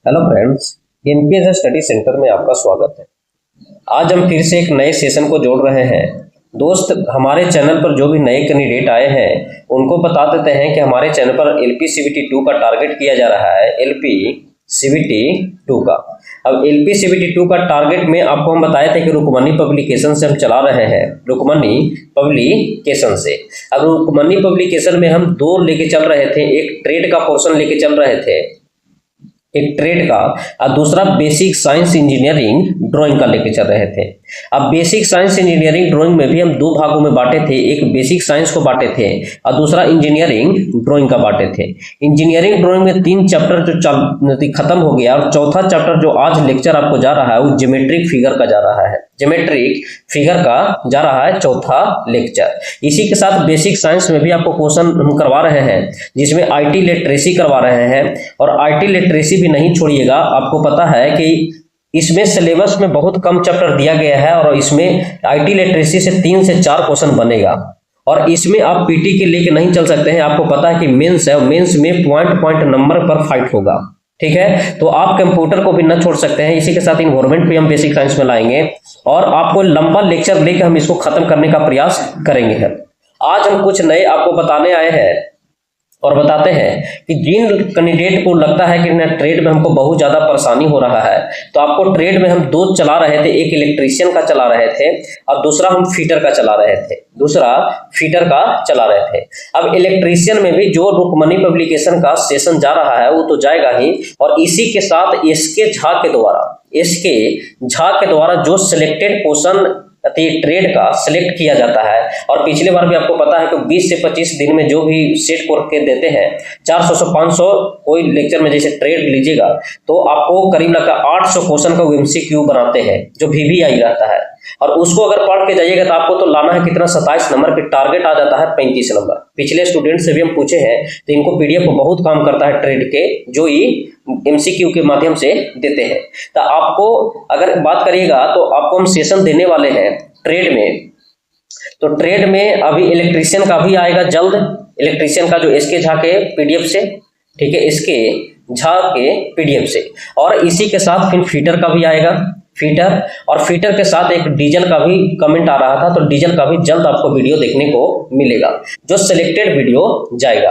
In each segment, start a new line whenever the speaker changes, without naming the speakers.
Hello friends, NPS study centre में आपका स्वागत है। आज हम फिर से एक नए सेशन को जोड़ रहे हैं। दोस्त, हमारे चैनल पर जो भी नए कैंडिडेट आए हैं उनको बता देते हैं कि हमारे चैनल पर एलपी सीबीटी 2 का टारगेट किया जा रहा है। एलपी सीबीटी 2 का अब एलपी सीबीटी 2 का टारगेट में आपको हम बताए थे कि रुकमनी पब्लिकेशन से हम चला रहे हैं। रुकमनी पब्लिकेशन से अब रुकमनी पब्लिकेशन में हम दो लेके चल रहे थे। एक ट्रेड का पोर्शन लेके चल रहे थे, एक ट्रेड का, और दूसरा बेसिक साइंस इंजीनियरिंग ड्राइंग का लेके चल रहे थे। अब बेसिक साइंस इंजीनियरिंग ड्राइंग में भी हम दो भागों में बांटे थे। एक बेसिक साइंस को बांटे थे और दूसरा इंजीनियरिंग ड्राइंग का बांटे थे। इंजीनियरिंग ड्राइंग में 3 चैप्टर जो खत्म हो गया और चौथा चैप्टर जो आज लेक्चर आपको जा रहा है वो ज्योमेट्रिक फिगर का जा रहा है। ज्योमेट्रिक फिगर का जा रहा है चौथा लेक्चर। इसी के साथ बेसिक साइंस में भी आपको क्वेश्चन हम करवा रहे हैं, जिसमें आईटी लिटरेसी करवा रहे हैं। और आईटी लिटरेसी भी नहीं छोड़िएगा। आपको पता है कि इसमें सिलेबस में बहुत कम चैप्टर दिया गया है और इसमें आईटी लिटरेसी से 3 से 4 क्वेश्चन बनेगा। और इसमें आप पीटी के लेके नहीं चल सकते हैं। आपको पता है कि मेंस है, मेंस में पॉइंट नंबर पर फाइट होगा, ठीक है। तो आप कंप्यूटर को भी न छोड़ सकते हैं। इसी के साथ इन्वायरमेंट भी हम बेसिक साइंस में लाएंगे और आपको लंबा लेक्चर लेकर हम इसको खत्म करने का प्रयास करेंगे। आज हम कुछ नए आपको बताने आए हैं और बताते हैं कि जिन कैंडिडेट को लगता है कि ना ट्रेड में हमको बहुत ज़्यादा परेशानी हो रहा है, तो आपको ट्रेड में हम दो चला रहे थे। एक इलेक्ट्रीशियन का चला रहे थे और दूसरा हम फीटर का चला रहे थे। अब इलेक्ट्रीशियन में भी जो रुकमनी पब्लिकेशन का सेशन जा रहा है वो तो जाएगा ही, और इसी के साथ एसके झा के द्वारा जो सिलेक्टेड क्वेश्चन ट्रेड का सिलेक्ट किया जाता है। और पिछले बार भी आपको पता है कि 20 से 25 दिन में जो भी सेट करके देते हैं 400 से 500 कोई लेक्चर में जैसे ट्रेड लीजिएगा तो आपको करीब लगता है 800 क्वेश्चन का एमसीक्यू बनाते हैं जो वीवीआई रहता है। और उसको अगर पढ़ के जाइएगा तो आपको तो लाना है कितना, 27 नंबर पे टारगेट आ जाता है 35 नंबर। पिछले स्टूडेंट से भी हम पूछे हैं तो इनको पीडीएफ बहुत काम करता है ट्रेड के, जो ही एमसीक्यू के माध्यम से देते हैं। तो आपको अगर बात करिएगा तो आपको हम सेशन देने वाले हैं ट्रेड में। तो ट्रेड में अभी इलेक्ट्रीशियन का भी आएगा जल्द, इलेक्ट्रीशियन का जो एसके झा के पीडीएफ से, ठीक है, एसके झा के पीडीएफ से। और इसी के साथ फिर फीटर का भी आएगा, फीटर, और फीटर के साथ एक डीजल का भी कमेंट आ रहा था, तो डीजल का भी जल्द आपको वीडियो देखने को मिलेगा, जो सिलेक्टेड वीडियो जाएगा।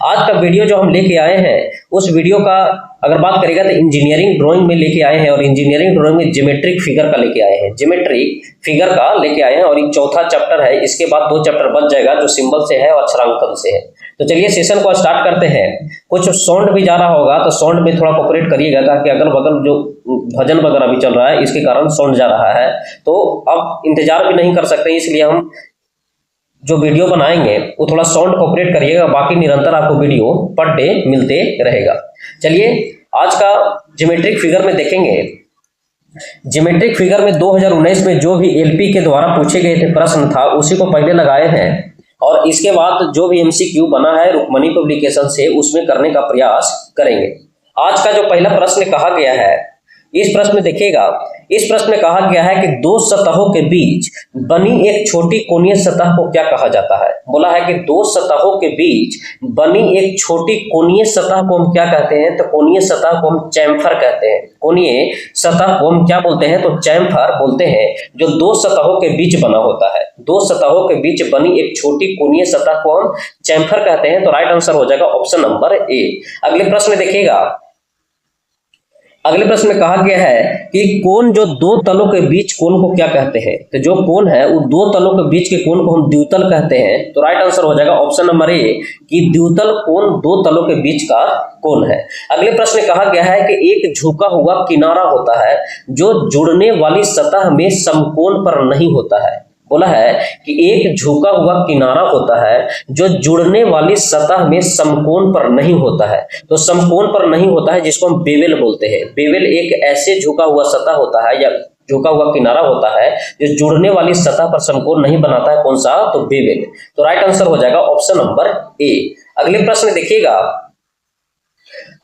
आज का वीडियो जो हम लेके आए हैं उस वीडियो का अगर बात करेगा तो इंजीनियरिंग ड्राइंग में लेके आए हैं, और इंजीनियरिंग ड्राइंग में ज्योमेट्रिक फिगर का लेके आए हैं, ज्योमेट्रिक फिगर का लेके आए हैं। और ये चौथा चैप्टर है। इसके बाद 2 चैप्टर बच जाएगा जो सिंबल से है और अक्षरांकन से है। तो चलिए सेशन को स्टार्ट करते हैं। कुछ साउंड भी जा रहा होगा तो साउंड में थोड़ा कोऑपरेट करिएगा, ताकि अगल बगल जो भजन वगैरह भी चल रहा है इसके कारण साउंड जा रहा है। तो अब इंतजार भी नहीं कर सकते, इसलिए हम जो वीडियो बनाएंगे वो थोड़ा साउंड कोऑपरेट करिएगा। बाकी निरंतर आपको वीडियो पर डे मिलते रहेगा। चलिए आज का ज्योमेट्रिक फिगर में देखेंगे। ज्योमेट्रिक फिगर में 2019 में जो भी एलपी के द्वारा पूछे गए थे प्रश्न था उसी को पहले लगाए हैं, और इसके बाद जो भी एमसीक्यू बना है रुकमनी पब्लिकेशन से उसमें करने का प्रयास करेंगे। आज का जो पहला प्रश्न कहा गया है, इस प्रश्न में देखिएगा। इस प्रश्न में कहा गया है कि 2 सतहों के बीच बनी एक छोटी कोणीय सतह को क्या कहा जाता है। बोला है कि 2 सतहों के बीच बनी एक छोटी कोणीय सतह को हम क्या कहते हैं, तो कोणीय सतह को हम चैम्फर कहते हैं। कोणीय सतह को हम क्या बोलते हैं, तो चैम्फर बोलते हैं, जो 2 सतहों के बीच बना होता है। 2 सतहों के बीच बनी एक छोटी कोणीय सतह को हम चैम्फर कहते हैं। तो राइट आंसर हो जाएगा ऑप्शन नंबर ए। अगले प्रश्न में देखिएगा। अगले प्रश्न में कहा गया है कि कोण जो 2 तलों के बीच कोण को क्या कहते हैं। तो जो कोण है वो 2 तलों के बीच के कोण को हम द्वितल कहते हैं। तो राइट आंसर हो जाएगा ऑप्शन नंबर ए कि द्वितल कोण 2 तलों के बीच का कोण है। अगले प्रश्न में कहा गया है कि एक झुका हुआ किनारा होता है जो जुड़ने वाली सतह में समकोण पर नहीं होता है। बोला है कि एक झुका हुआ किनारा होता है जो जुड़ने वाली सतह में समकोण पर नहीं होता है। तो समकोण पर नहीं होता है जिसको हम बेवेल बोलते हैं। बेवेल एक ऐसे झुका हुआ सतह होता है या झुका हुआ किनारा होता है जो जुड़ने वाली सतह पर समकोण नहीं बनाता है। कौन सा, तो बेवेल। तो राइट आंसर हो जाएगा ऑप्शन नंबर ए। अगले प्रश्न देखिएगा।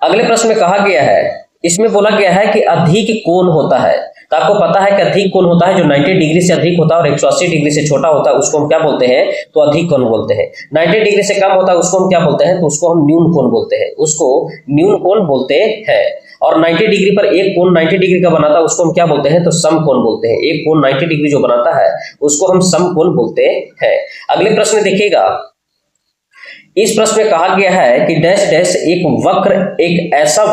अगले प्रश्न में कहा गया है, इसमें बोला गया है कि अधिक कोण होता है तो आपको पता है कि अधिक कोण होता है जो 90 डिग्री से अधिक होता है और 180 डिग्री से छोटा होता है, उसको हम क्या बोलते हैं, तो अधिक कोण बोलते हैं। 90 डिग्री से कम होता है उसको हम क्या बोलते हैं, तो उसको हम न्यून कोण बोलते हैं, उसको न्यून कोण बोलते हैं। और 90 डिग्री पर एक कोण 90 डिग्री का बनाता है उसको हम क्या बोलते हैं, तो समकोण बोलते हैं। एक कोण 90 डिग्री जो बनाता है उसको हम समकोण बोलते हैं। अगले प्रश्न देखिएगा, इस प्रश्न में कहा गया है कि डैश डैश एक वक्र एक ऐसा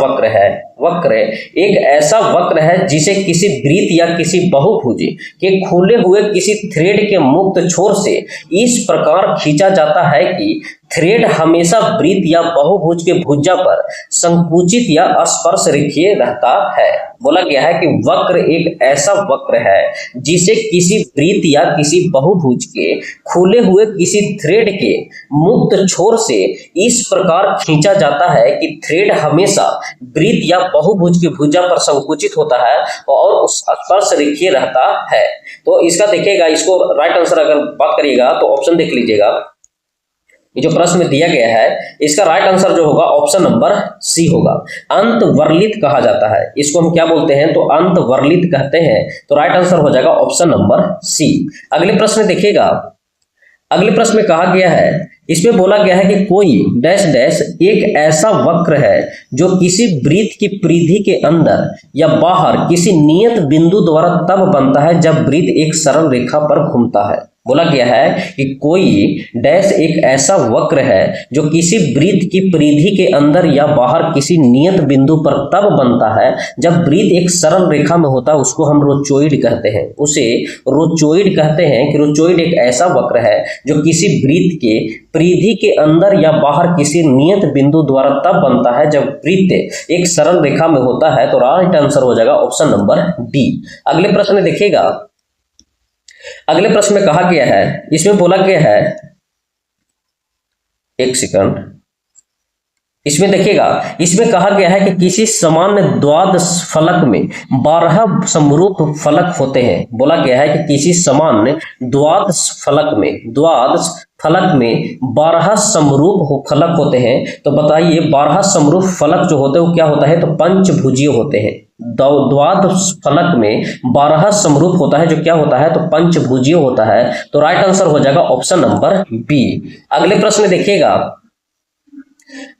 वक्र है जिसे किसी वृत्त या किसी बहुभुज के खुले हुए किसी थ्रेड के मुक्त छोर से इस प्रकार खींचा जाता है कि थ्रेड हमेशा वृत्त या बहुभुज के भुजा पर संकुचित या स्पर्श रेखीय रहता है। बोला गया है कि वक्र एक ऐसा वक्र है जिसे किसी वृत्त या किसी बहुभुज के खुले हुए किसी थ्रेड के मुक्त छोर से इस प्रकार खींचा जाता है कि थ्रेड हमेशा वृत्त या बहुभुज की भुजा पर संकुचित होता है और उस स्पर्श रेखीय रहता है। तो इसका देखिएगा, इसको राइट आंसर अगर बात करिएगा तो ऑप्शन देख लीजिएगा, ये जो प्रश्न में दिया गया है इसका राइट आंसर जो होगा ऑप्शन नंबर सी होगा। अंतवर्लित कहा जाता है, इसको हम क्या बोलते हैं, तो अंतवर्लित कहते हैं। तो राइट आंसर हो जाएगा ऑप्शन नंबर सी। अगले प्रश्न देखिएगा, अगले प्रश्न में कहा गया है, इसमें बोला गया है कि कोई डैश डैश एक ऐसा वक्र है जो किसी वृत्त की परिधि के अंदर या बाहर किसी नियत बिंदु द्वारा तब बनता है जब वृत्त एक सरल रेखा पर घूमता है। बोला गया है कि कोई डैश एक ऐसा वक्र है जो किसी वृत्त की परिधि के अंदर या बाहर किसी नियत बिंदु पर तब बनता है जब वृत्त एक सरल रेखा में होता है, उसको हम रोचोइड कहते हैं, उसे रोचोइड कहते हैं। कि रोचोइड एक ऐसा वक्र है जो किसी वृत्त के परिधि के अंदर या बाहर किसी नियत बिंदु द्वारा तब बनता है जब वृत्त एक सरल रेखा में होता है। तो राइट आंसर हो जाएगा ऑप्शन नंबर डी। अगले प्रश्न देखिएगा, अगले प्रश्न में कहा गया है, इसमें बोला गया है, एक सेकंड, इसमें देखिएगा, इसमें कहा गया है कि किसी सामान्य द्वादश फलक में 12 समरूप फलक होते हैं। बोला गया है कि किसी सामान्य द्वादश फलक में 12 समरूप फलक होते हैं। तो बताइए 12 समरूप फलक जो होते हैं वो क्या होता है, तो पंचभुजीय होते हैं। द्वादश फलक में 12 समरूप होता है जो क्या होता है, तो पंचभुजीय होता है। तो राइट आंसर हो जाएगा ऑप्शन नंबर बी। अगले प्रश्न में देखिएगा,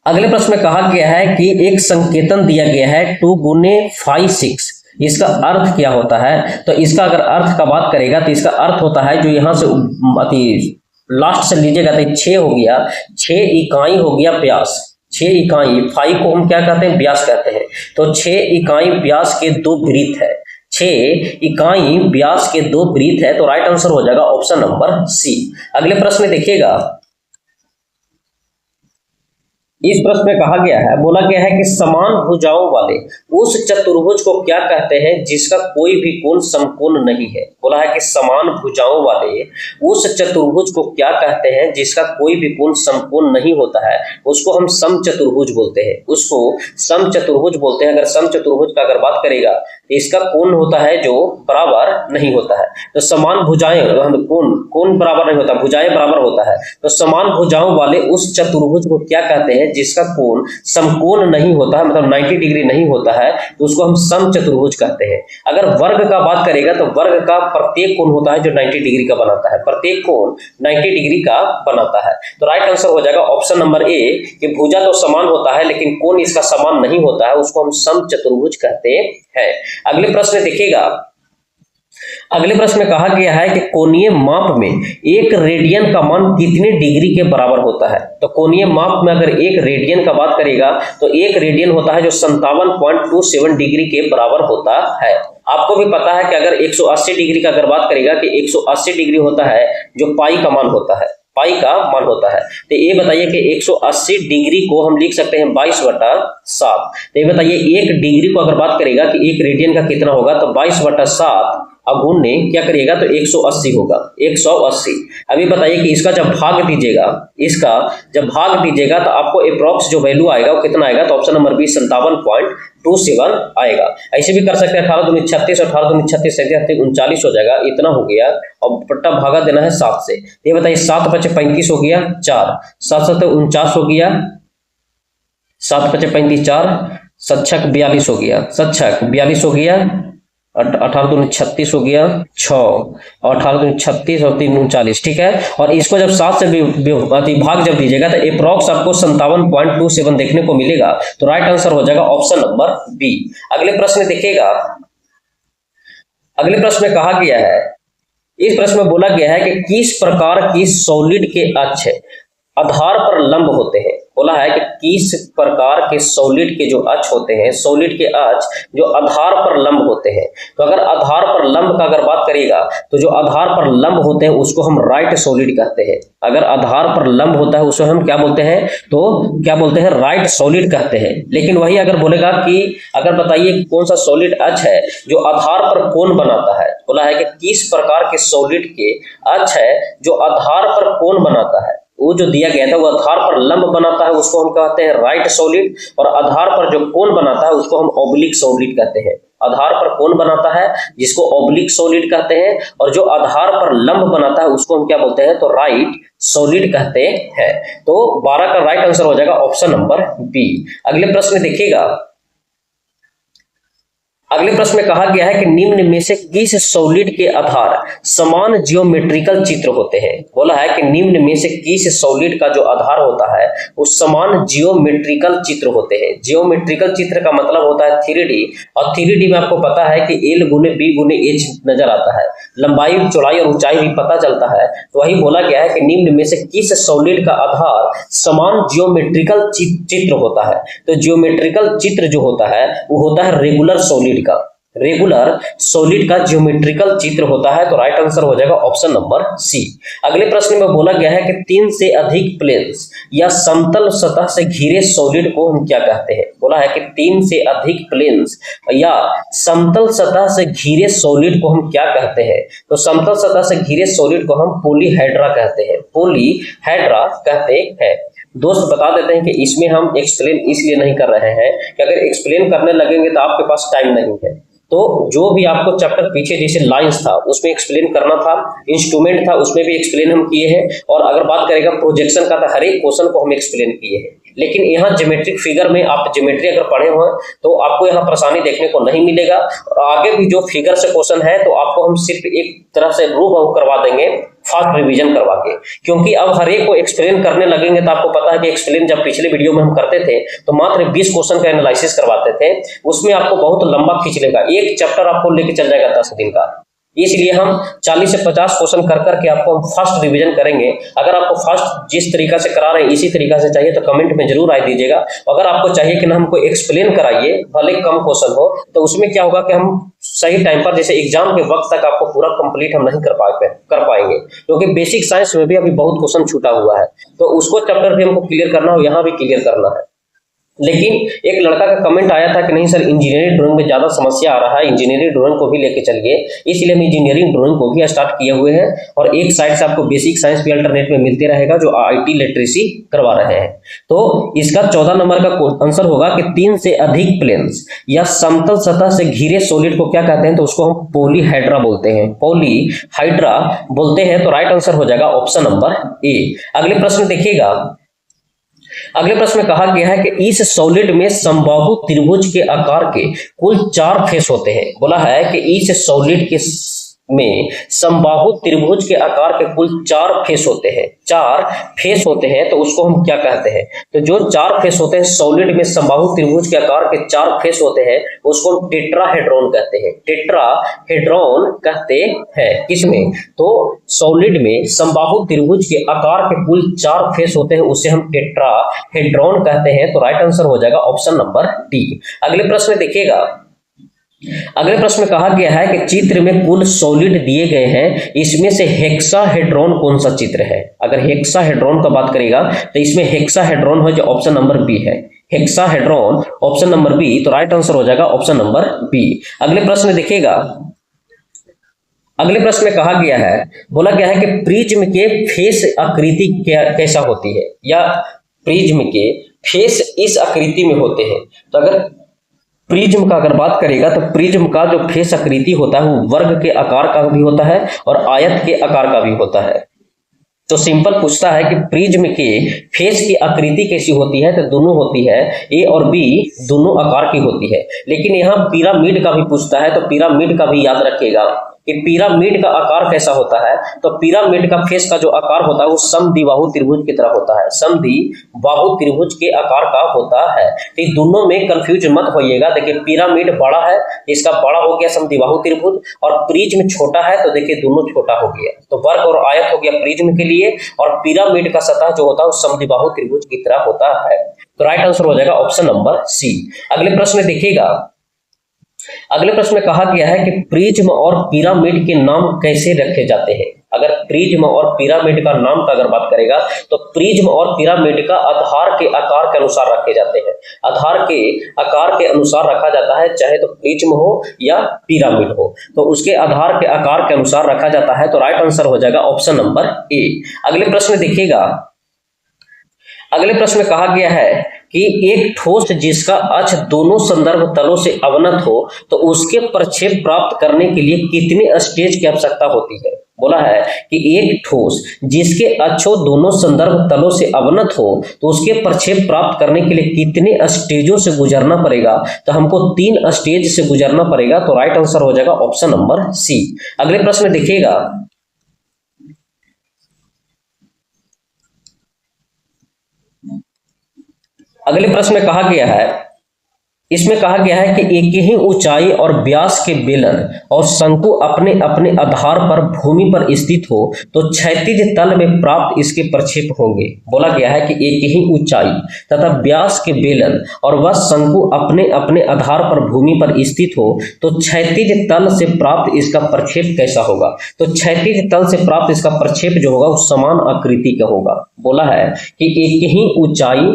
अगले प्रश्न में कहा गया है कि एक संकेतन दिया गया है 2 × 5 6, इसका अर्थ क्या होता है। तो इसका अगर अर्थ का बात करेगा तो इसका अर्थ होता है, जो यहाँ से लास्ट से लीजिएगा तो 6 हो गया, 6 इकाई हो गया व्यास, 6 इकाई, 5 को हम क्या कहते हैं, व्यास कहते हैं। तो 6 इकाई व्यास के 2 वृत्त है, 6 इकाई व्यास के 2 वृत्त है। तो राइट आंसर हो जाएगा ऑप्शन नंबर सी। अगले प्रश्न में देखिएगा, इस प्रश्न में कहा गया है, बोला गया है कि समान भुजाओं वाले उस चतुर्भुज को क्या कहते हैं जिसका कोई भी कोण समकोण नहीं है। बोला है कि समान भुजाओं वाले उस चतुर्भुज को क्या कहते हैं जिसका कोई भी कोण समकोण नहीं होता है, उसको हम समचतुर्भुज बोलते हैं, उसको समचतुर्भुज बोलते हैं। अगर समचतुर्भुज का अगर बात करेगा तो इसका कोण होता है जो बराबर नहीं होता है। तो समान भुजाएं, कोण बराबर नहीं होता, भुजाएं बराबर होता है। तो समान भुजाओं वाले उस चतुर्भुज को क्या कहते हैं जिसका कोण समकोण नहीं होता है, मतलब 90 डिग्री नहीं होता है, तो उसको हम समचतुर्भुज कहते हैं। अगर वर्ग का बात करेगा तो वर्ग का प्रत्येक कोण होता है जो 90 डिग्री का बनाता है, प्रत्येक कोण 90 डिग्री का बनाता है। तो राइट आंसर हो जाएगा ऑप्शन नंबर ए कि भुजा तो समान होता है लेकिन कोण इसका समान नहीं होता है, उसको हम समचतुर्भुज कहते हैं। अगले प्रश्न देखिएगा, अगले प्रश्न में कहा गया है कि कोणीय माप में 1 रेडियन का मान कितने डिग्री के बराबर होता है। तो कोणीय माप में अगर 1 रेडियन का बात करेगा तो 1 रेडियन होता है जो 57.27 डिग्री के बराबर होता है। आपको भी पता है कि अगर 180 डिग्री का अगर बात करेगा कि 180 डिग्री होता है जो पाई का मान होता है, पाई का मान होता है। तो ये बताइए कि 180 डिग्री को हम लिख सकते हैं 22/7। तो ये बताइए 1 डिग्री को अगर बात करेगा कि 1 रेडियन का कितना होगा, तो 22/7 अब गुणने क्या करिएगा तो 180 होगा, 180। अभी बताइए कि इसका जब भाग दीजिएगा, इसका जब भाग दीजिएगा तो आपको अप्रॉक्स जो वैल्यू आएगा वो कितना आएगा, तो ऑप्शन नंबर बी 57.27 आएगा। ऐसे भी कर सकते हैं 18 दूनी 36, 18 दूनी 36, 39 हो जाएगा, इतना हो गया। और पट्टा भागा देना है 7 से। ये बताइए 7 × 5 = 35 हो गया, 4 7 7 49 हो गया, 7 × 5 = 35, 4 7 6 42 हो गया, 7 6 42 हो गया, 18 दूनी 36 हो गया 6, और 18 दूनी 36 और 3 दूनी 40, ठीक है। और इसको जब 7 से भाग जब दीजिएगा तो अप्रॉक्स आपको 57.27 देखने को मिलेगा। तो राइट आंसर हो जाएगा ऑप्शन नंबर बी। अगले प्रश्न देखिएगा, अगले प्रश्न में कहा गया है, इस प्रश्न में बोला गया है कि किस प्रकार की सॉलिड के अक्ष आधार पर लंब होते हैं। बोला है कि किस प्रकार के सॉलिड के जो अक्ष होते हैं, सॉलिड के अक्ष जो आधार पर लंब होते हैं। तो अगर आधार पर लंब का अगर बात करिएगा तो जो आधार पर लंब होते हैं उसको हम राइट सॉलिड कहते हैं। अगर आधार पर लंब होता है उसको हम क्या बोलते हैं, तो क्या बोलते हैं, राइट सॉलिड कहते हैं। लेकिन वही अगर बोलेगा कि अगर बताइए कौन सा सॉलिड अक्ष है जो आधार पर कोण बनाता है, बोला है कि किस प्रकार के सॉलिड के अक्ष है जो आधार पर कोण बनाता है। वो जो दिया गया था वो आधार पर लंब बनाता है उसको हम कहते हैं राइट सॉलिड, और आधार पर जो कोण बनाता है उसको हम ऑब्लिक सॉलिड कहते हैं। आधार पर कोण बनाता है जिसको ऑब्लिक सॉलिड कहते हैं, और जो आधार पर लंब बनाता है उसको हम क्या बोलते हैं, तो राइट सॉलिड कहते हैं। तो 12 का राइट आंसर हो जाएगा ऑप्शन नंबर बी। अगले प्रश्न देखिएगा, अगले प्रश्न में कहा गया है कि निम्न में से किस सॉलिड के आधार समान जियोमेट्रिकल चित्र होते हैं। बोला है कि निम्न में से किस सॉलिड का जो आधार होता है वो समान जियोमेट्रिकल चित्र होते हैं। जियोमेट्रिकल चित्र का मतलब होता है 3D, और 3D में आपको पता है कि L गुने B गुने H नजर आता है, लंबाई चौड़ाई और ऊंचाई भी पता चलता है। तो वही बोला गया है कि निम्न में से किस सॉलिड का आधार समान जियोमेट्रिकल चित्र होता है। तो जियोमेट्रिकल चित्र जो होता है वो होता है रेगुलर सॉलिड का, रेगुलर सॉलिड का जियोमेट्रिकल चित्र होता है। तो राइट आंसर हो जाएगा ऑप्शन नंबर सी। अगले प्रश्न में बोला गया है कि 3 से अधिक प्लेन्स या समतल सतह से घिरे सॉलिड को हम क्या कहते हैं। बोला है कि 3 से अधिक प्लेन्स या समतल सतह से घिरे सॉलिड को हम क्या कहते हैं। तो समतल सतह से घिरे सॉलिड को हम पॉलीहेड्रा कहते हैं, पॉलीहेड्रा कहते हैं। दोस्त बता देते हैं कि इसमें हम एक्सप्लेन इसलिए नहीं कर रहे हैं कि अगर एक्सप्लेन करने लगेंगे तो आपके पास टाइम नहीं है। तो जो भी आपको चैप्टर पीछे जैसे लाइंस था उसमें एक्सप्लेन करना था, इंस्ट्रूमेंट था उसमें भी एक्सप्लेन हम किए हैं, और अगर बात करेगा प्रोजेक्शन का तो हर एक क्वेश्चन को हम एक्सप्लेन किए हैं। लेकिन यहाँ ज्योमेट्रिक फिगर में आप ज्योमेट्री अगर पढ़े हो तो आपको यहाँ परेशानी देखने को नहीं मिलेगा। और आगे भी जो फिगर से क्वेश्चन है तो आपको हम सिर्फ एक तरह से रूबहू करवा देंगे, फास्ट रिवीजन करवा के, क्योंकि अब हर एक को एक्सप्लेन करने लगेंगे तो आपको पता है कि एक्सप्लेन जब पिछले वीडियो में हम करते थे तो मात्र 20 क्वेश्चन का एनालिसिस करवाते थे, उसमें आपको बहुत लंबा खींच लेगा, एक चैप्टर आपको लेके चल जाएगा 10 दिन का। इसलिए हम 40 से 50 क्वेश्चन कर करके आपको हम फास्ट रिवीजन करेंगे। अगर आपको फास्ट जिस तरीका से करा रहे हैं इसी तरीका से चाहिए तो कमेंट में जरूर राय दीजिएगा। अगर आपको चाहिए कि ना हमको एक्सप्लेन कराइए भले कम क्वेश्चन हो, तो उसमें क्या होगा कि हम सही टाइम पर जैसे एग्जाम के वक्त तक आपको पूरा कंप्लीट हम नहीं कर पाएंगे, क्योंकि बेसिक साइंस में भी अभी बहुत क्वेश्चन छूटा हुआ है, तो उसको चैप्टर भी हमको क्लियर करना हो, यहाँ भी क्लियर करना है। लेकिन एक लड़का का कमेंट आया था कि नहीं सर इंजीनियरिंग ड्राइंग में ज्यादा समस्या आ रहा है, इंजीनियरिंग ड्राइंग को भी लेके चलिए, इसलिए हम इंजीनियरिंग ड्राइंग को भी स्टार्ट किए हुए हैं। और एक साइड से आपको बेसिक साइंस भी अल्टरनेट में मिलते रहेगा जो IIT लिटरेसी करवा रहे हैं। तो इसका 14 नंबर का आंसर होगा कि 3 से अधिक प्लेन्स या समतल सतह से घिरे सॉलिड को क्या कहते हैं, तो उसको हम पॉलीहेड्रा बोलते हैं, पॉलीहाइड्रा बोलते हैं। तो राइट आंसर हो जाएगा ऑप्शन नंबर ए। अगले प्रश्न देखिएगा, अगले प्रश्न में कहा गया है कि इस सॉलिड में समबाहु त्रिभुज के आकार के कुल 4 फेस होते हैं। बोला है कि इस सॉलिड के में समबाहु त्रिभुज के आकार के कुल 4 फेस होते हैं, 4 फेस होते हैं, तो उसको हम क्या कहते हैं। तो जो 4 फेस होते हैं सॉलिड में समबाहु त्रिभुज के आकार के 4 फेस होते हैं उसको हम टेट्राहेड्रॉन कहते हैं, टेट्राहेड्रॉन कहते हैं। किसमें, तो सॉलिड में समबाहु त्रिभुज के आकार के कुल 4 फेस होते हैं उसे हम टेट्राहेड्रॉन कहते हैं। तो राइट आंसर हो जाएगा ऑप्शन नंबर डी। अगले प्रश्न में देखिएगा, अगले प्रश्न में कहा गया है कि चित्र में कुल सॉलिड दिए गए हैं, इसमें से हेक्साहेड्रॉन कौन सा चित्र है। अगर हेक्साहेड्रॉन का बात करेगा तो इसमें हेक्साहेड्रॉन हो जो ऑप्शन नंबर बी है, हेक्साहेड्रॉन ऑप्शन नंबर बी। तो राइट आंसर हो जाएगा ऑप्शन नंबर बी। अगले प्रश्न देखिएगा, अगले प्रश्न में कहा गया है, बोला गया है कि प्रिज्म के फेस आकृति कैसा होती है, या प्रिज्म के फेस इस आकृति में होते हैं। तो अगर प्रिज्म का अगर बात करेगा तो प्रिज्म का जो फेस आकृति होता है वो वर्ग के आकार का भी होता है और आयत के आकार का भी होता है। तो सिंपल पूछता है कि प्रिज्म के फेस की आकृति कैसी होती है, तो दोनों होती है ए और बी दोनों आकार की होती है। लेकिन यहाँ पिरामिड का भी पूछता है, तो पिरामिड का भी याद रखिएगा कि पिरामिड का आकार कैसा होता है। तो पिरामिड का फेस का जो आकार होता है वो समद्विबाहु त्रिभुज की तरह होता है, समद्विबाहु त्रिभुज के आकार का होता है। तो दोनों में कंफ्यूज मत होइएगा। देखिए पिरामिड बड़ा है, इसका बड़ा हो गया समद्विबाहु त्रिभुज, और प्रिज्म छोटा है तो देखिए दोनों छोटा हो गया। तो वर्ग और आयत हो गया प्रिज्म के लिए, और पिरामिड का सतह जो होता है वो समद्विबाहु त्रिभुज की तरह होता है। तो राइट आंसर हो जाएगा ऑप्शन नंबर सी। अगले प्रश्न देखिएगा, अगले प्रश्न में कहा गया है कि प्रिज्म और पिरामिड के नाम कैसे रखे जाते हैं। अगर प्रिज्म और पिरामिड का नाम का अगर बात करेगा तो प्रिज्म और पिरामिड का आधार के आकार के अनुसार रखे जाते हैं, आधार के आकार के अनुसार रखा जाता है, चाहे तो प्रिज्म हो या पिरामिड हो, तो उसके आधार के आकार के अनुसार रखा जाता है। तो राइट आंसर हो जाएगा ऑप्शन नंबर ए। अगले प्रश्न देखिएगा, अगले प्रश्न में कहा गया है कि एक ठोस जिसका अक्ष दोनों संदर्भ तलों से अवनत हो तो उसके प्रक्षेप प्राप्त करने के लिए कितने स्टेज की आवश्यकता होती है। बोला है कि एक ठोस जिसके अक्षों दोनों संदर्भ तलों से अवनत हो तो उसके प्रक्षेप प्राप्त करने के लिए कितने स्टेजों से गुजरना पड़ेगा। तो हमको 3 स्टेज से गुजरना पड़ेगा। तो राइट आंसर हो जाएगा ऑप्शन नंबर सी। अगले प्रश्न देखिएगा, अगले प्रश्न में कहा गया है, इसमें कहा गया है कि एक ही ऊंचाई और व्यास के बेलन और शंकु अपने अपने आधार पर भूमि पर स्थित हो तो क्षैतिज तल में प्राप्त इसके प्रक्षेप होंगे। बोला गया है कि एक ही ऊंचाई तथा व्यास के बेलन और वह शंकु अपने अपने आधार पर भूमि पर स्थित हो तो क्षैतिज तल से प्राप्त इसका प्रक्षेप कैसा होगा। तो क्षैतिज तल से प्राप्त इसका प्रक्षेप जो होगा वो समान आकृति का होगा। बोला है कि एक ही ऊंचाई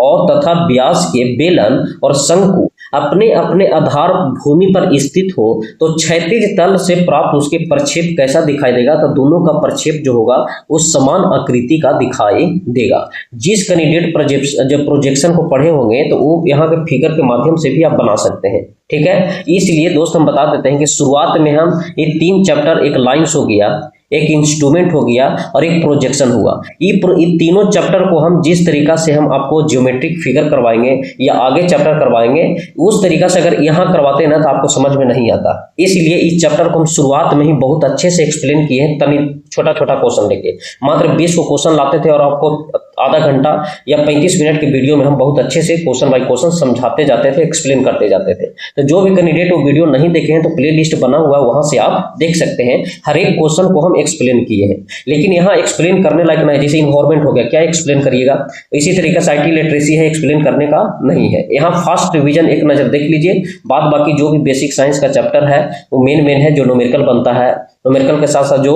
और तथा व्यास के बेलन और शंकु अपने अपने आधार भूमि पर स्थित हो तो क्षैतिज तल से प्राप्त उसके प्रक्षेप कैसा दिखाई देगा। तो दोनों का प्रक्षेप जो होगा वो समान आकृति का दिखाई देगा। जिस कैंडिडेट प्रोजेक्शन को पढ़े होंगे तो वो यहाँ के फिगर के माध्यम से भी आप बना सकते हैं, ठीक है। इसलिए दोस्त हम बता देते हैं कि शुरुआत में हम ये 3 चैप्टर, एक लाइंस हो गया, एक इंस्ट्रूमेंट हो गया और एक प्रोजेक्शन हुआ। ये तीनों चैप्टर को हम जिस तरीका से हम आपको ज्योमेट्रिक फिगर करवाएंगे या आगे चैप्टर करवाएंगे उस तरीका से अगर यहाँ करवाते हैं ना तो आपको समझ में नहीं आता। इसलिए इस चैप्टर को हम शुरुआत में ही बहुत अच्छे से एक्सप्लेन किए हैं, तनी छोटा छोटा क्वेश्चन लेके मात्र 20 को क्वेश्चन लाते थे और आपको आधा घंटा या 35 मिनट के वीडियो में हम बहुत अच्छे से क्वेश्चन बाय क्वेश्चन समझाते जाते थे, एक्सप्लेन करते जाते थे। तो जो भी कैंडिडेट वो वीडियो नहीं देखे हैं तो प्लेलिस्ट बना हुआ है, वहां से आप देख सकते हैं। हर एक क्वेश्चन को हम एक्सप्लेन किए हैं, लेकिन यहाँ एक्सप्लेन करने लायक नहीं। जैसे इन्वायरमेंट हो गया, क्या एक्सप्लेन करिएगा, इसी तरीके से IT लिटरेसी है, एक्सप्लेन करने का नहीं है। यहाँ फर्स्ट रिवीजन एक नजर देख लीजिए, बाद बाकी जो भी बेसिक साइंस का चैप्टर है वो मेन है, जो न्यूमेरिकल बनता है, न्यूमेरिकल के साथ साथ जो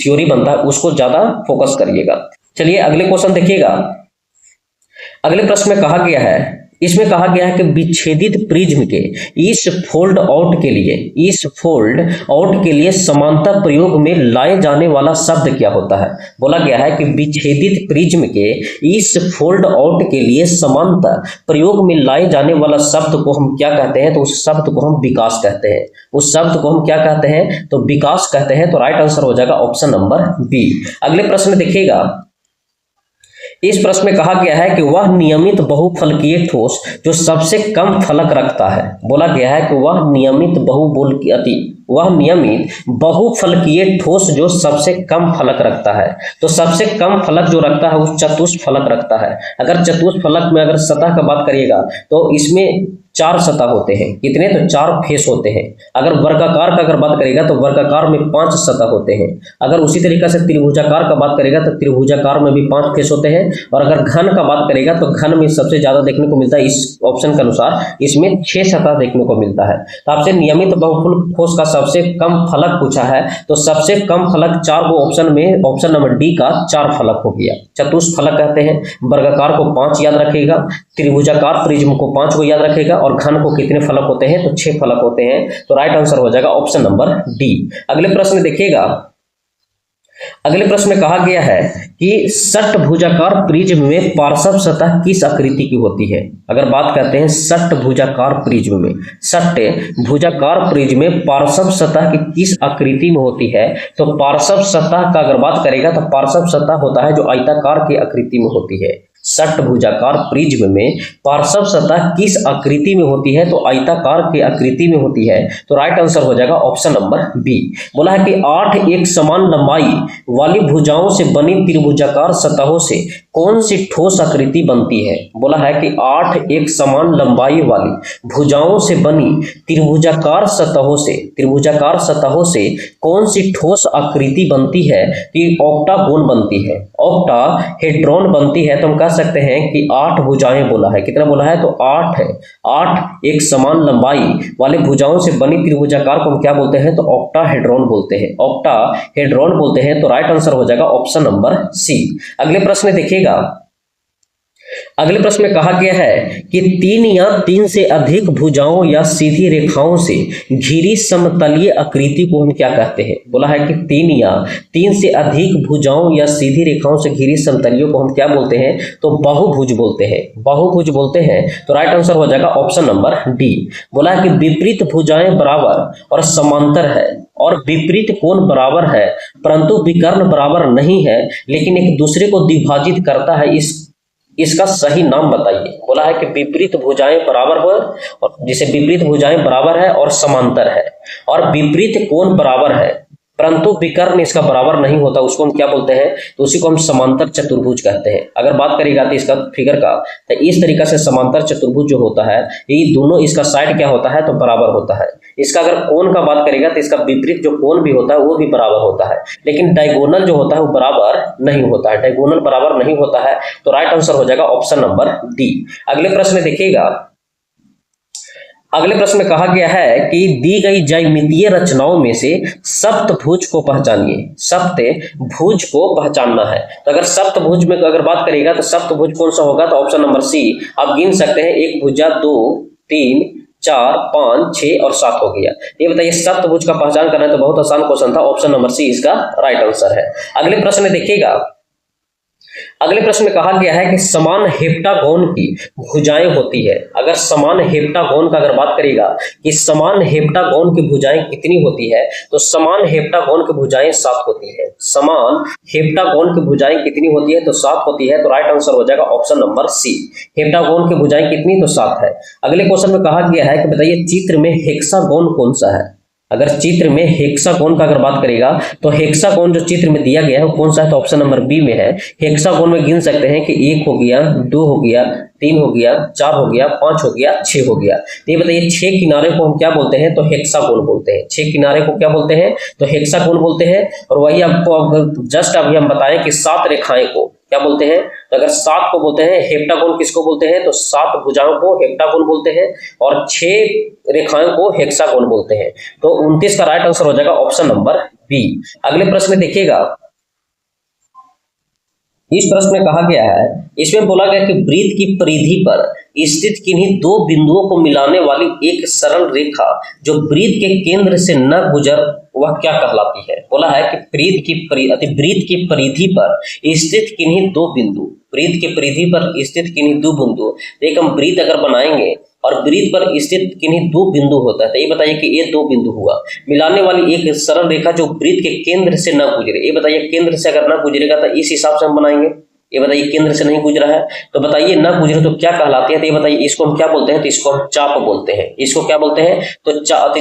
थ्योरी बनता है उसको ज्यादा फोकस करिएगा। चलिए अगले क्वेश्चन देखिएगा। अगले प्रश्न में कहा गया है, इसमें कहा गया है कि विच्छेदित प्रिज्म के इस फोल्ड आउट के लिए समांतर प्रयोग में लाए जाने वाला शब्द क्या होता है। बोला गया है कि विच्छेदित प्रिज्म के इस फोल्ड आउट के लिए समांतर प्रयोग में लाए जाने वाला शब्द को हम क्या कहते हैं। तो उस शब्द को हम विकास कहते हैं। उस शब्द को हम क्या कहते हैं, तो विकास कहते हैं। तो राइट आंसर हो जाएगा ऑप्शन नंबर बी। अगले प्रश्न देखिएगा, इस प्रश्न में कहा गया है कि वह नियमित बहुफलकीय ठोस जो सबसे कम फलक रखता है। बोला गया है कि वह नियमित बहुफलकीय ठोस जो सबसे कम फलक रखता है। तो सबसे कम फलक जो रखता है वो चतुष्फलक रखता है। अगर चतुष्फलक में अगर सतह का बात करिएगा तो इसमें 4 सतह होते हैं। कितने, तो 4 फेस होते हैं। अगर वर्गाकार का अगर बात करेगा तो वर्गाकार में 5 सतह होते हैं। अगर उसी तरीके से त्रिभुजाकार का बात करेगा तो त्रिभुजाकार में भी 5 फेस होते हैं। और अगर घन का बात करेगा तो घन में सबसे ज्यादा देखने को मिलता है, इस ऑप्शन के अनुसार इसमें 6 सतह देखने को मिलता है। तो आपसे नियमित बहुफल ठोस का सबसे कम फलक पूछा है, तो सबसे कम फलक 4 को ऑप्शन में ऑप्शन नंबर डी का 4 फलक हो गया। चतुष्फलक कहते हैं। वर्गाकार को 5 याद रखेगा, त्रिभुजाकार प्रिज्म को 5 को याद रखेगा और घन को कितने फलक होते हैं, तो 6 फलक होते हैं। तो राइट आंसर हो जाएगा ऑप्शन नंबर डी। अगले प्रश्न देखिएगा, अगले प्रश्न में कहा गया है कि षट्भुजाकार प्रिज्म में पार्श्व सतह किस आकृति की होती है। अगर बात करते हैं षट्भुजाकार प्रिज्म में, षट्भुजाकार प्रिज्म में पार्श्व सतह की किस आकृति में होती है, तो पार्श्व सतह का अगर बात करेगा तो पार्श्व सतह होता है जो आयताकार की आकृति में होती है। षट्भुजाकार प्रिज्म में पार्श्व सतह किस आकृति में होती है, तो आयताकार की आकृति में होती है। तो राइट आंसर हो जाएगा ऑप्शन नंबर बी। बोला है कि 8 एक समान लंबाई वाली भुजाओं से बनी त्रिभुजाकार सतहों से कौन सी ठोस आकृति बनती है। बोला है कि 8 एक समान लंबाई वाली भुजाओं से बनी त्रिभुजाकार सतहों से कौन सी ठोस आकृति बनती है, तो ऑक्टागोन बनती है, ऑक्टाहेड्रॉन बनती है। तो हम कह सकते हैं कि 8 भुजाएं बोला है, कितना बोला है, तो 8 है। 8 एक समान लंबाई वाले भुजाओं से बनी त्रिभुजाकार को हम क्या बोलते हैं, तो ऑक्टाहेड्रॉन बोलते हैं, ऑक्टाहेड्रॉन बोलते हैं। तो राइट आंसर हो जाएगा ऑप्शन नंबर सी। अगले प्रश्न देखिएगा, अगले प्रश्न में कहा गया है कि 3 या 3 से अधिक भुजाओं या सीधी रेखाओं से घिरी समतलीय आकृति को हम क्या कहते हैं। बोला है कि 3 या 3 से अधिक भुजाओं या सीधी रेखाओं से घिरी समतलियों को हम क्या बोलते हैं, तो बहुभुज बोलते हैं, बहुभुज बोलते हैं। तो राइट आंसर हो जाएगा ऑप्शन नंबर डी। बोला है कि विपरीत भुजाएं बराबर और समांतर है और विपरीत कोण बराबर है परंतु विकर्ण बराबर नहीं है, लेकिन एक दूसरे को द्विभाजित करता है, इसका सही नाम बताइए। बोला है कि विपरीत भुजाएं बराबर हो, और जिसे विपरीत भुजाएं बराबर है और समांतर है और विपरीत कोण बराबर है परंतु विकर्ण इसका बराबर नहीं होता, उसको हम क्या बोलते हैं, तो उसी को हम समांतर चतुर्भुज कहते हैं। अगर बात करेगा तो इसका फिगर का, तो इस तरीका से समांतर चतुर्भुज जो होता है, ये दोनों इसका साइड क्या होता है, तो बराबर होता है। इसका अगर कोण का बात करेगा तो इसका विपरीत जो कोण भी होता है वो भी बराबर होता है, लेकिन डायगोनल जो होता है वो बराबर नहीं होता है, डायगोनल बराबर नहीं होता है। तो राइट आंसर हो जाएगा ऑप्शन नंबर डी। अगले प्रश्न देखिएगा, अगले प्रश्न में कहा गया है कि दी गई ज्यामितीय रचनाओं में से सप्तभुज को पहचानिए। सप्तभुज को पहचानना है, तो अगर सप्तभुज में अगर बात करेगा तो सप्तभुज कौन सा होगा, तो ऑप्शन नंबर सी। आप गिन सकते हैं, 1 भुजा, 2, 3, 4, 5, 6 और 7 हो गया। ये बताइए सप्तभुज का पहचान करना है, तो बहुत आसान क्वेश्चन था, ऑप्शन नंबर सी इसका राइट आंसर है। अगले प्रश्न में देखिएगा, अगले प्रश्न में कहा गया है कि समान हेप्टागोन की भुजाएं होती है। अगर समान हेप्टागोन का अगर बात करेगा कि समान हेप्टागोन की भुजाएं कितनी होती है, तो समान हेप्टागोन की भुजाएं 7 होती है। समान हेप्टागोन की भुजाएं कितनी होती है, तो 7 होती है। तो राइट आंसर हो जाएगा ऑप्शन नंबर सी। हेप्टागोन की भुजाएं कितनी, तो 7 है। अगले क्वेश्चन में कहा गया है कि बताइए चित्र में हेक्सागोन कौन सा है। अगर चित्र में हेक्सागोन का अगर बात करेगा तो हेक्सागोन जो चित्र में दिया गया है वो कौन सा है, तो ऑप्शन नंबर बी में है। हेक्सागोन में गिन सकते हैं कि 1 हो गया, 2 हो गया, 3 हो गया, 4 हो गया, 5 हो गया, 6 हो गया। तो ये बताइए 6 किनारे को हम क्या बोलते हैं, तो हेक्सागोन बोलते हैं। 6 किनारे को क्या बोलते हैं, तो हेक्सागोन बोलते हैं। और वही आपको जस्ट अभी हम बताएं कि 7 रेखाएं को क्या बोलते हैं, तो अगर 7 को बोलते हैं हेप्टागोन, किसको बोलते हैं, तो 7 भुजाओं को हेप्टागोन बोलते हैं और 6 रेखाओं को हेक्सागोन बोलते हैं। तो 29 का राइट आंसर हो जाएगा ऑप्शन नंबर बी। अगले प्रश्न में देखिएगा, इस प्रश्न में कहा गया है, इसमें बोला गया कि वृत्त की परिधि पर स्थित किन्हीं 2 बिंदुओं को मिलाने वाली एक सरल रेखा जो वृत्त के केंद्र से न गुजर वह क्या कहलाती है। बोला है कि वृत्त की परिधि पर स्थित किन्हीं 2 बिंदु, वृत्त की परिधि पर स्थित किन्हीं 2 बिंदु, एक हम वृत्त अगर बनाएंगे और वृत्त पर स्थित किन्हीं 2 बिंदु होता है, तो ये बताइए कि ये 2 बिंदु हुआ, मिलाने वाली एक सरल रेखा जो वृत्त के केंद्र से न गुजरे। ये बताइए केंद्र से अगर न गुजरेगा तो इस हिसाब से हम बनाएंगे। ये बताइए केंद्र से नहीं गुजरा है, तो बताइए न गुजरे तो क्या कहलाती है, तो ये बताइए इसको हम क्या बोलते हैं, तो इसको हम चाप बोलते हैं। इसको क्या बोलते हैं, तो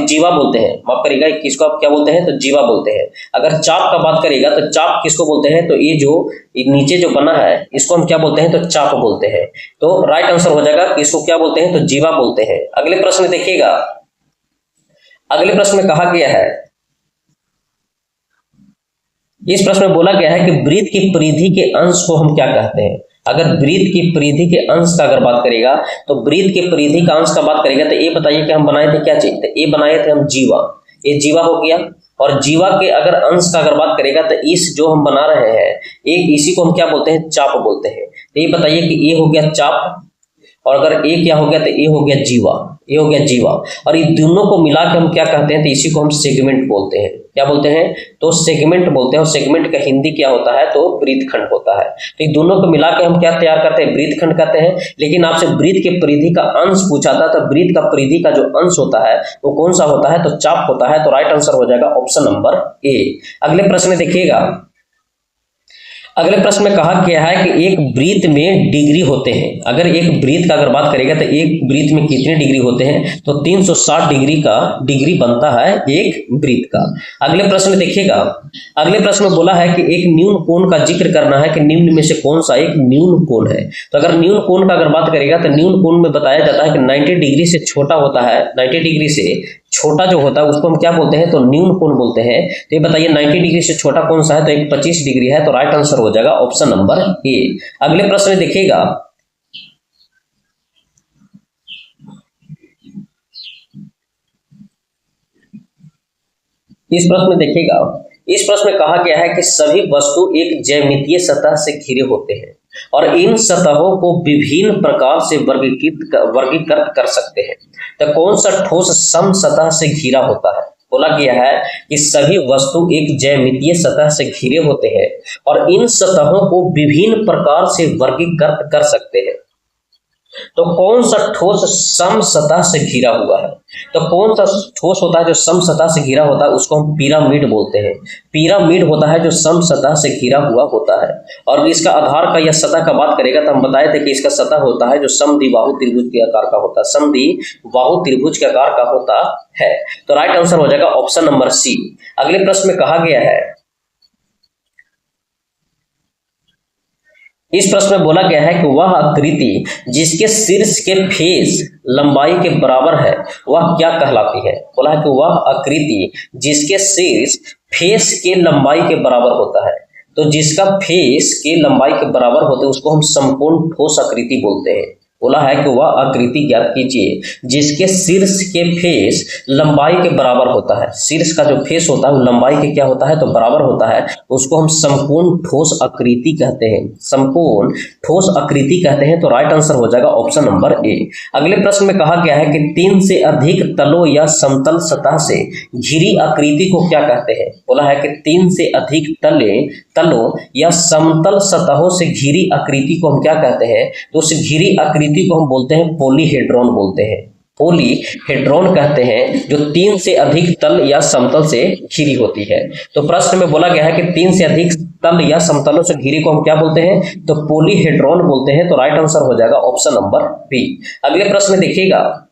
जीवा बोलते हैं। माफ करिएगा, इसको आप क्या बोलते हैं, तो जीवा बोलते हैं। अगर चाप का बात करेगा तो चाप किसको बोलते हैं, तो ये जो नीचे जो बना है इसको हम क्या बोलते हैं, तो चाप बोलते हैं। तो राइट आंसर हो जाएगा इसको क्या बोलते हैं, तो जीवा बोलते हैं। अगले प्रश्न देखिएगा, अगले प्रश्न में कहा गया है, इस प्रश्न में बोला गया है कि वृत्त की परिधि के अंश को हम क्या कहते हैं। अगर वृत्त की परिधि के अंश का अगर बात करेगा तो वृत्त के परिधि का अंश का बात करेगा, तो ये बताइए कि हम बनाए थे क्या चीज, तो ये बनाए थे हम जीवा, ये जीवा हो गया। और जीवा के अगर अंश का अगर बात करेगा तो इस जो हम बना रहे हैं एक, इसी को हम क्या बोलते हैं, चाप बोलते हैं। तो ये बताइए कि ये हो गया चाप, और अगर ये क्या हो गया, तो ये हो गया जीवा, ये हो गया जीवा। और ये दोनों को मिला के हम क्या कहते हैं, तो इसी को हम सेगमेंट बोलते हैं। क्या बोलते हैं, तो सेगमेंट बोलते हैं। और सेगमेंट का हिंदी क्या होता है, तो वृत्तखंड होता है। तो इन दोनों को मिला के हम क्या तैयार करते हैं, वृत्तखंड कहते हैं। लेकिन आपसे वृत्त के परिधि का अंश पूछा था, तो वृत्त का परिधि का जो अंश होता है वो कौन सा होता है, तो चाप होता है। तो राइट आंसर हो जाएगा ऑप्शन नंबर ए। अगले प्रश्न में देखिएगा, अगले प्रश्न में कहा गया है कि एक वृत्त में डिग्री होते हैं। अगर एक वृत्त का अगर बात करेगा तो एक वृत्त में कितने डिग्री होते हैं, तो 360 डिग्री का डिग्री बनता है एक वृत्त का। अगले प्रश्न में देखिएगा, अगले प्रश्न में बोला है कि एक न्यून कोण का जिक्र करना है कि निम्न में से कौन सा एक न्यून कोण है। तो अगर न्यून कोण का अगर बात करेगा तो न्यून कोण में बताया जाता है कि 90 डिग्री से छोटा होता है, 90 डिग्री से छोटा जो होता है उसको हम क्या बोलते हैं, तो न्यून कोण बोलते हैं। तो ये बताइए 90 डिग्री से छोटा कौन सा है, तो एक 25 डिग्री है। तो राइट आंसर हो जाएगा ऑप्शन नंबर ए। अगले प्रश्न देखिएगा, इस प्रश्न में देखिएगा, इस प्रश्न में कहा गया है कि सभी वस्तु एक ज्यामितीय सतह से घिरे होते हैं और इन सतहों को विभिन्न प्रकार से वर्गीकृत कर सकते हैं। तो कौन सा ठोस सम सतह से घिरा होता है। बोला गया है कि सभी वस्तु एक ज्यामितीय सतह से घिरे होते हैं और इन सतहों को विभिन्न प्रकार से वर्गीकृत कर सकते हैं। तो कौन सा ठोस सम सतह से घिरा हुआ है, तो कौन सा ठोस होता है जो सम सतह से घिरा होता है, उसको हम पिरामिड बोलते हैं। पिरामिड होता है जो सम सतह से घिरा हुआ होता है। और इसका आधार का या सतह का बात करेगा तो हम बताए थे कि इसका सतह होता है जो समद्विबाहु त्रिभुज के आकार का होता है, समद्विबाहु त्रिभुज के आकार का होता है। तो राइट आंसर हो जाएगा ऑप्शन नंबर सी। अगले प्रश्न में कहा गया है, इस प्रश्न में बोला गया है कि वह आकृति जिसके शीर्ष के फेस लंबाई के बराबर है वह क्या कहलाती है। बोला है कि वह आकृति जिसके शीर्ष फेस के लंबाई के बराबर होता है। तो जिसका फेस के लंबाई के बराबर होते हैं उसको हम समकोण ठोस आकृति बोलते हैं। बोला है कि वह आकृति ज्ञात कीजिए जिसके शीर्ष के फेस लंबाई के बराबर होता है। शीर्ष का जो फेस होता है वो लंबाई के क्या होता है, तो बराबर होता है। उसको हम समकोण ठोस आकृति कहते हैं, समकोण ठोस आकृति कहते हैं। तो राइट आंसर हो जाएगा ऑप्शन नंबर ए। अगले प्रश्न में कहा गया है कि 3 से अधिक तलों या समतल सतह से घिरी आकृति को क्या कहते हैं। बोला है कि 3 से अधिक तलों या समतल सतहों से घिरी आकृति को हम क्या कहते हैं, तो उस घिरी आकृति को हम बोलते हैं पॉलीहेड्रॉन बोलते हैं। पॉलीहेड्रॉन कहते हैं जो 3 से अधिक तल या समतल से घिरी होती है। तो प्रश्न में बोला गया है कि 3 से अधिक तल या समतलों से घिरी को हम क्या बोलते हैं, तो पॉलीहेड्रॉन बोलते हैं। तो राइट आंसर हो जाएगा ऑप्शन नंबर बी। अगले प्रश्न में देखिएगा,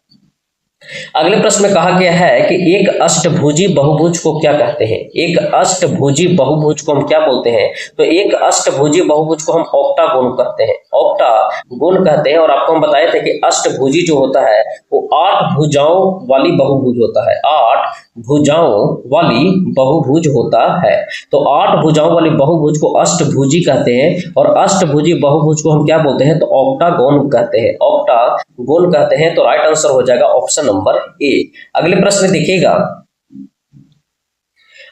अगले प्रश्न में कहा गया है कि एक अष्टभुजी बहुभुज को क्या कहते हैं। एक अष्टभुजी बहुभुज को हम क्या बोलते हैं, तो एक अष्टभुजी बहुभुज को हम ऑक्टागोन कहते हैं, ऑक्टागोन कहते हैं। और आपको हम बताए थे कि अष्टभुजी जो होता है वो 8 भुजाओं वाली बहुभुज होता है, 8 भुजाओं वाली बहुभुज होता है। तो 8 भुजाओं वाली बहुभुज को अष्टभुजी कहते हैं और अष्टभुजी बहुभुज को हम क्या बोलते हैं, तो ऑक्टागोन कहते हैं, ऑक्टागोन कहते हैं। तो राइट आंसर हो जाएगा ऑप्शन नंबर ए। अगले प्रश्न में देखिएगा,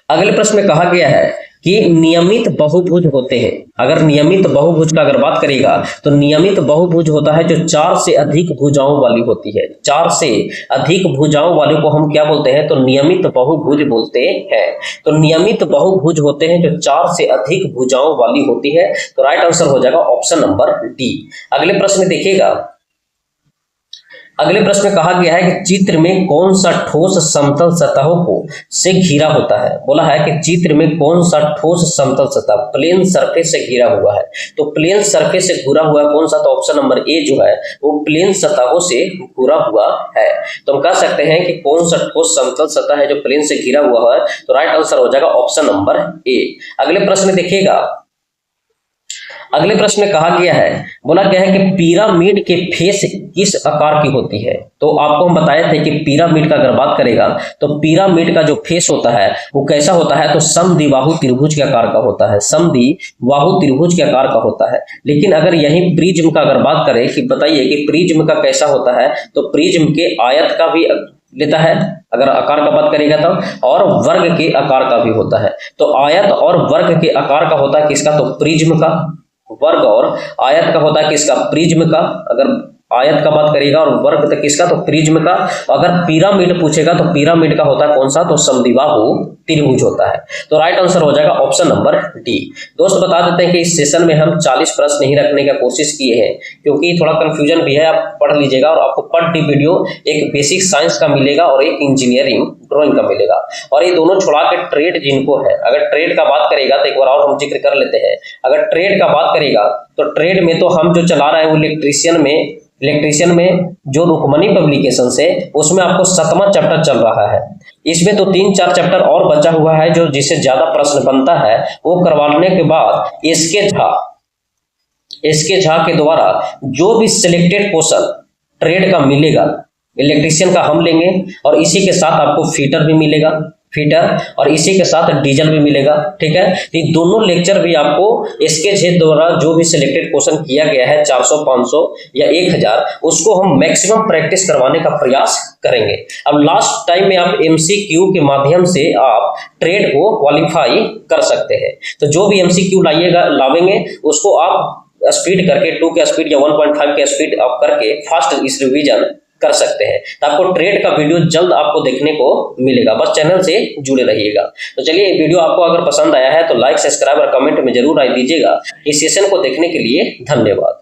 अगले प्रश्न में कहा गया है कि नियमित बहुभुज होते हैं। अगर नियमित बहुभुज का अगर बात करेगा तो नियमित बहुभुज होता है जो 4 से अधिक भुजाओं वाली होती है। 4 से अधिक भुजाओं वाले को हम क्या बोलते हैं, तो नियमित बहुभुज बोलते हैं। तो नियमित बहुभुज होते हैं जो 4 से अधिक भुजाओं वाली होती है। तो राइट आंसर हो जाएगा ऑप्शन नंबर डी। अगले प्रश्न में देखिएगा, अगले प्रश्न में कहा गया है कि चित्र में कौन सा ठोस समतल सतहों को से घिरा होता है। बोला है कि चित्र में कौन सा ठोस समतल सतह प्लेन सरफेस से घिरा हुआ है। तो प्लेन सरफेस से घिरा हुआ है कौन सा, तो ऑप्शन नंबर ए जो है वो प्लेन सतहों से घिरा हुआ है। तो हम कह सकते हैं कि कौन सा ठोस समतल सतह है जो प्लेन से घिरा हुआ है। तो राइट आंसर हो जाएगा ऑप्शन नंबर ए। अगले प्रश्न में देखिएगा, अगले प्रश्न में कहा गया है, बोला गया है कि पिरामिड के फेस किस आकार की होती है। तो आपको हम बताए थे कि पिरामिड का अगर बात करेगा तो पिरामिड का जो फेस होता है वो कैसा होता है, तो समद्विबाहु त्रिभुज के आकार का होता है, समद्विबाहु त्रिभुज के आकार का होता है। लेकिन अगर यही प्रिज्म का अगर बात करें कि बताइए कि प्रिज्म का कैसा होता है, तो प्रिज्म के आयत का भी लेता है अगर आकार का बात करेगा तो, और वर्ग के आकार का भी होता है। तो आयत और वर्ग के आकार का होता है किसका, तो प्रिज्म का। वर्ग और आयत का होता है किसका, प्रिज्म का। अगर आयत का बात करेगा और वर्ग तक किसका, तो प्रिज्म का। अगर पिरामिड पूछेगा तो पिरामिड का होता है कौन सा, तो समद्विबाहु त्रिभुज होता है। तो राइट आंसर हो जाएगा ऑप्शन नंबर डी। दोस्त बता देते हैं कि इस सेशन में हम 40 प्रश्न ही रखने का कोशिश किए हैं, क्योंकि थोड़ा कंफ्यूजन भी है, आप पढ़ लीजिएगा और आपको पर डे वीडियो एक बेसिक साइंस का मिलेगा और एक इंजीनियरिंग ड्राइंग का मिलेगा। और ये दोनों छोड़ा के ट्रेड जिनको है, अगर ट्रेड का बात करेगा तो एक बार और हम जिक्र कर लेते हैं। अगर ट्रेड का बात करेगा तो ट्रेड में तो हम जो चला रहे हैं वो इलेक्ट्रीशियन में जो रुक्मणी पब्लिकेशन है उसमें आपको 7वां चैप्टर चल रहा है। इसमें तो 3-4 चैप्टर और बचा हुआ है जो जिससे ज्यादा प्रश्न बनता है, वो करवाने के बाद एसके झा के द्वारा जो भी सिलेक्टेड क्वेश्चन ट्रेड का मिलेगा, इलेक्ट्रीशियन का हम लेंगे और इसी के साथ आपको फीटर भी मिलेगा, और इसी के साथ डीजल भी मिलेगा। ठीक है, ये दोनों लेक्चर भी आपको इसके झा द्वारा जो भी सिलेक्टेड क्वेश्चन किया गया है 400, 500 या 1000, उसको हम मैक्सिमम प्रैक्टिस करवाने का प्रयास करेंगे। अब लास्ट टाइम में आप एमसीक्यू के माध्यम से आप ट्रेड को क्वालिफाई कर सकते हैं। तो जो भी एमसीक्यू लावेंगे उसको आप स्पीड करके 2 के स्पीड या 1.5 के स्पीड आप करके फास्ट इस रिवीजन कर सकते हैं। तो आपको ट्रेड का वीडियो जल्द आपको देखने को मिलेगा, बस चैनल से जुड़े रहिएगा। तो चलिए, वीडियो आपको अगर पसंद आया है तो लाइक, सब्सक्राइब और कमेंट में जरूर राय दीजिएगा। इस सेशन को देखने के लिए धन्यवाद।